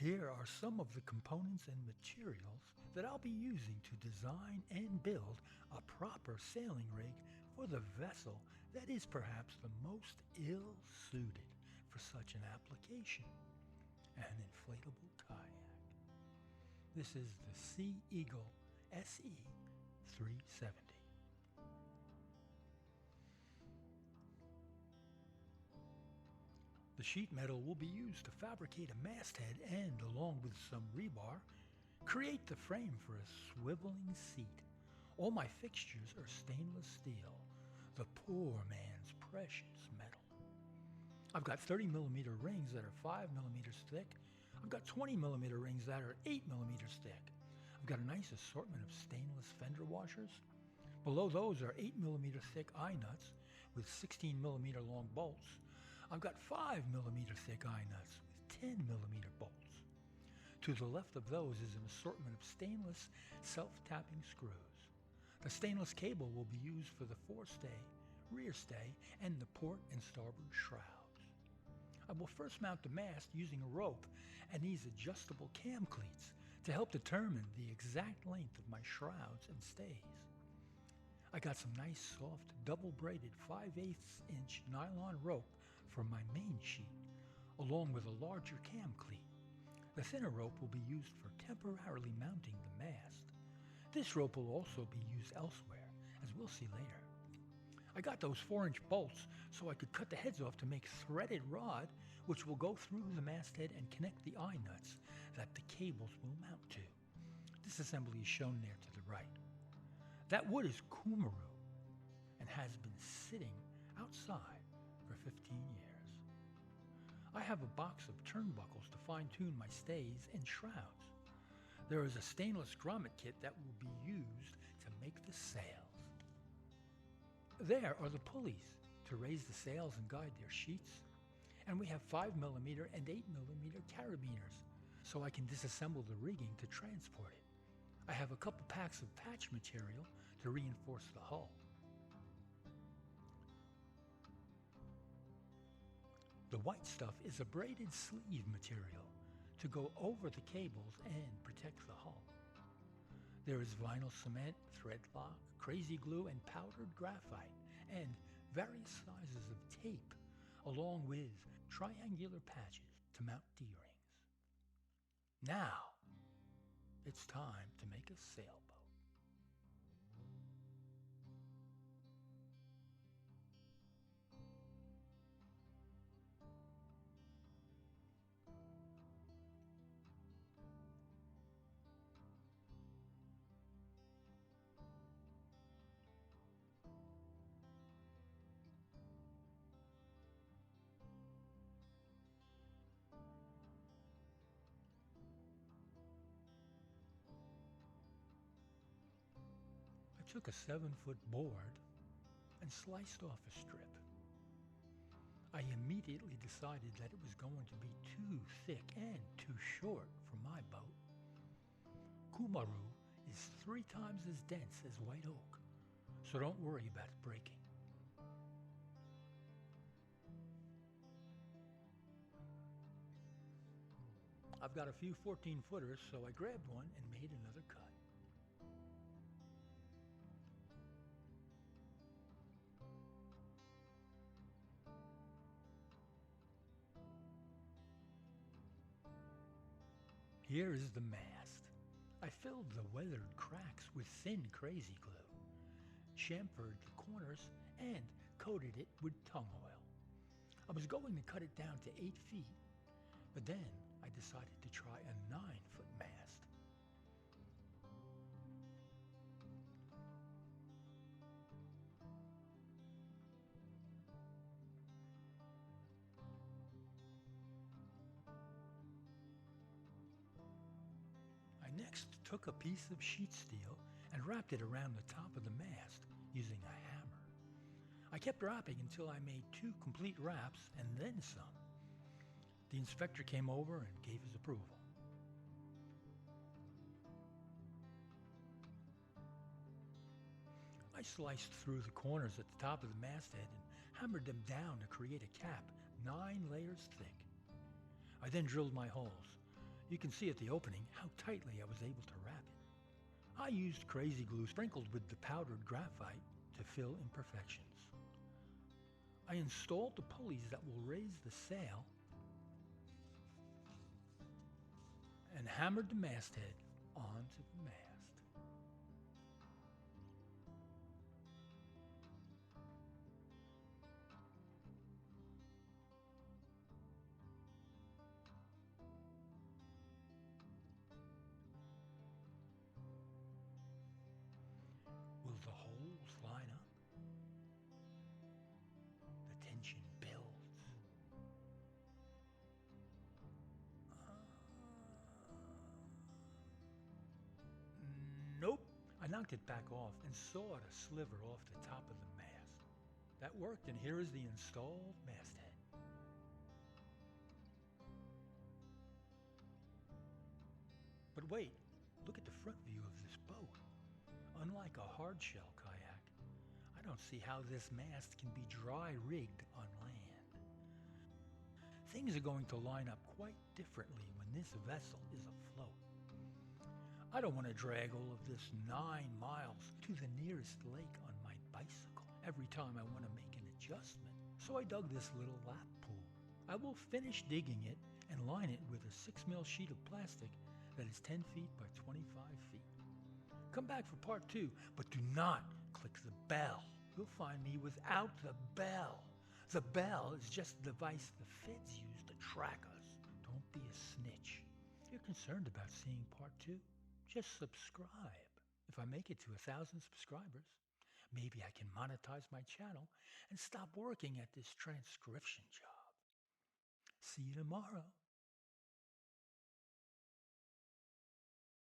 Here are some of the components and materials that I'll be using to design and build a proper sailing rig for the vessel that is perhaps the most ill-suited for such an application, an inflatable kayak. This is the Sea Eagle SE-370. The sheet metal will be used to fabricate a masthead and, along with some rebar, create the frame for a swiveling seat. All my fixtures are stainless steel, the poor man's precious metal. I've got 30mm rings that are 5mm thick. I've got 20mm rings that are 8mm thick. I've got a nice assortment of stainless fender washers. Below those are 8mm thick eye nuts with 16mm long bolts. I've got 5mm thick eye nuts with 10mm bolts. To the left of those is an assortment of stainless self-tapping screws. The stainless cable will be used for the forestay, rear stay, and the port and starboard shrouds. I will first mount the mast using a rope and these adjustable cam cleats to help determine the exact length of my shrouds and stays. I got some nice soft double braided 5/8 inch nylon rope for my main sheet, along with a larger cam cleat. The thinner rope will be used for temporarily mounting the mast. This rope will also be used elsewhere, as we'll see later. I got those 4-inch bolts so I could cut the heads off to make threaded rod, which will go through the masthead and connect the eye nuts that the cables will mount to. This assembly is shown there to the right. That wood is kumaru and has been sitting outside for 15 years. I have a box of turnbuckles to fine-tune my stays and shrouds. There is a stainless grommet kit that will be used to make the sails. There are the pulleys to raise the sails and guide their sheets. And we have 5mm and 8mm carabiners so I can disassemble the rigging to transport it. I have a couple packs of patch material to reinforce the hull. The white stuff is a braided sleeve material to go over the cables and protect the hull. There is vinyl cement, thread lock, crazy glue, and powdered graphite, and various sizes of tape, along with triangular patches to mount D-rings. Now, it's time to make a sailboat. I took a 7-foot board and sliced off a strip. I immediately decided that it was going to be too thick and too short for my boat. Kumaru is 3 times as dense as white oak, so don't worry about it breaking. I've got a few 14-footers, so I grabbed one and made another cut. Here is the mast. I filled the weathered cracks with thin crazy glue, chamfered the corners, and coated it with tung oil. I was going to cut it down to 8 feet, but then I decided to try a 9-foot mast. I next took a piece of sheet steel and wrapped it around the top of the mast using a hammer. I kept wrapping until I made 2 complete wraps and then some. The inspector came over and gave his approval. I sliced through the corners at the top of the masthead and hammered them down to create a cap 9 layers thick. I then drilled my holes, You can see at the opening how tightly I was able to wrap it. I used crazy glue sprinkled with the powdered graphite to fill imperfections. I installed the pulleys that will raise the sail and hammered the masthead onto the mast. Will the holes line up? The tension builds. Nope. I knocked it back off and sawed a sliver off the top of the mast. That worked, and here is the installed masthead. But wait, look at the front view of this boat. Unlike a hardshell kayak, I don't see how this mast can be dry rigged on land. Things are going to line up quite differently when this vessel is afloat. I don't want to drag all of this 9 miles to the nearest lake on my bicycle every time I want to make an adjustment. So I dug this little lap pool. I will finish digging it and line it with a 6mm sheet of plastic that is 10 feet by 25 feet. Come back for part 2, but do not click the bell. You'll find me without the bell. The bell is just the device the feds use to track us. Don't be a snitch. If you're concerned about seeing part 2, just subscribe. If I make it to 1,000 subscribers, maybe I can monetize my channel and stop working at this transcription job. See you tomorrow.